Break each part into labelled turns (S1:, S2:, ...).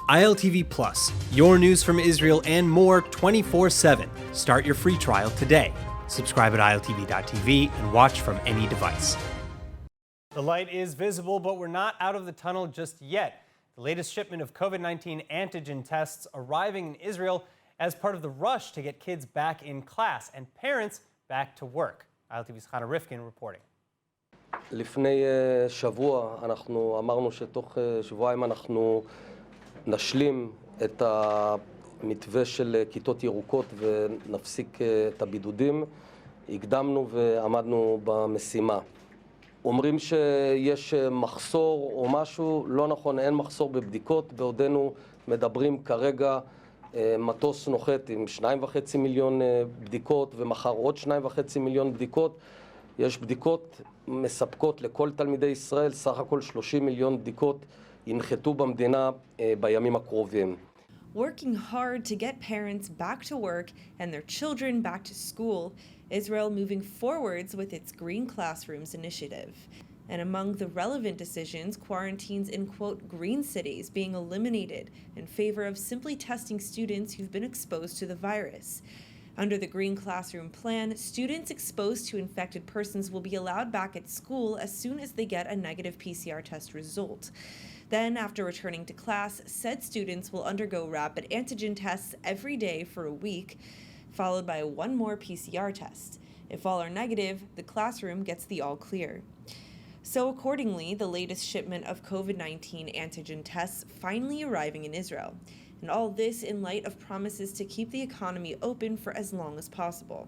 S1: ILTV Plus, your news from Israel and more 24/7. Start your free trial today. Subscribe at ILTV.tv and watch from any device. The light is visible, but we're not out of the tunnel just yet. The latest shipment of COVID-19 antigen tests arriving in Israel as part of the rush to get kids back in class and parents back to work. ILTV's Chana Rifkin reporting.
S2: לפני שבוע אנחנו אמרנו שתוך שבועיים אנחנו נשלים את המתווה של כיתות ירוקות ונפסיק את הבידודים. הקדמנו ועמדנו במשימה. אומרים שיש מחסור או משהו, לא נכון, אין מחסור בבדיקות. בעודנו מדברים כרגע מטוס נוחת עם 2.5 מיליון בדיקות ומחר עוד 2.5 מיליון בדיקות. יש בדיקות מספקות לכל תלמידי ישראל, סך הכל 30 מיליון בדיקות ינחתו במדינה בימים הקרובים.
S3: Working hard to get parents back to work and their children back to school, Israel moving forwards with its Green Classrooms initiative. And among the relevant decisions, quarantines in, quote, green cities being eliminated in favor of simply testing students who've been exposed to the virus. Under the Green Classroom plan, students exposed to infected persons will be allowed back at school as soon as they get a negative PCR test result. Then, after returning to class, said students will undergo rapid antigen tests every day for a week, followed by one more PCR test. If all are negative, the classroom gets the all clear. So accordingly, the latest shipment of COVID-19 antigen tests finally arriving in Israel. And all this in light of promises to keep the economy open for as long as possible,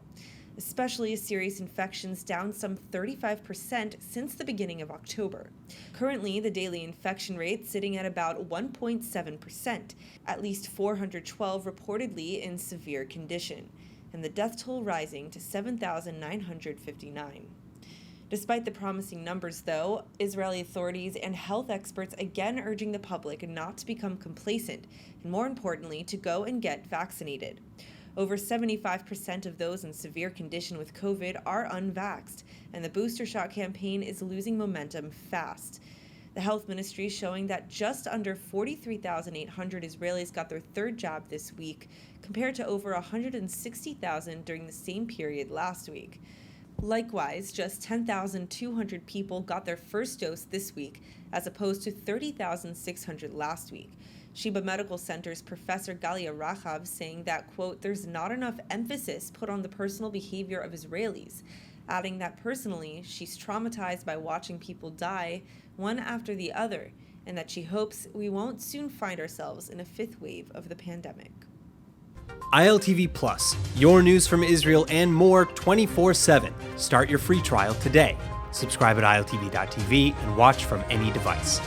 S3: especially as serious infections down some 35% since the beginning of October. Currently, the daily infection rate sitting at about 1.7%, at least 412 reportedly in severe condition, and the death toll rising to 7,959. Despite the promising numbers, though, Israeli authorities and health experts again urging the public not to become complacent, and more importantly, to go and get vaccinated. Over 75% of those in severe condition with COVID are unvaxxed, and the booster shot campaign is losing momentum fast. The health ministry showing that just under 43,800 Israelis got their third jab this week, compared to over 160,000 during the same period last week. Likewise, just 10,200 people got their first dose this week, as opposed to 30,600 last week. Sheba Medical Center's Professor Galia Rachav saying that, quote, there's not enough emphasis put on the personal behavior of Israelis, adding that personally, she's traumatized by watching people die one after the other, and that she hopes we won't soon find ourselves in a fifth wave of the pandemic.
S1: ILTV Plus, your news from Israel and more 24/7. Start your free trial today. Subscribe at ILTV.tv and watch from any device.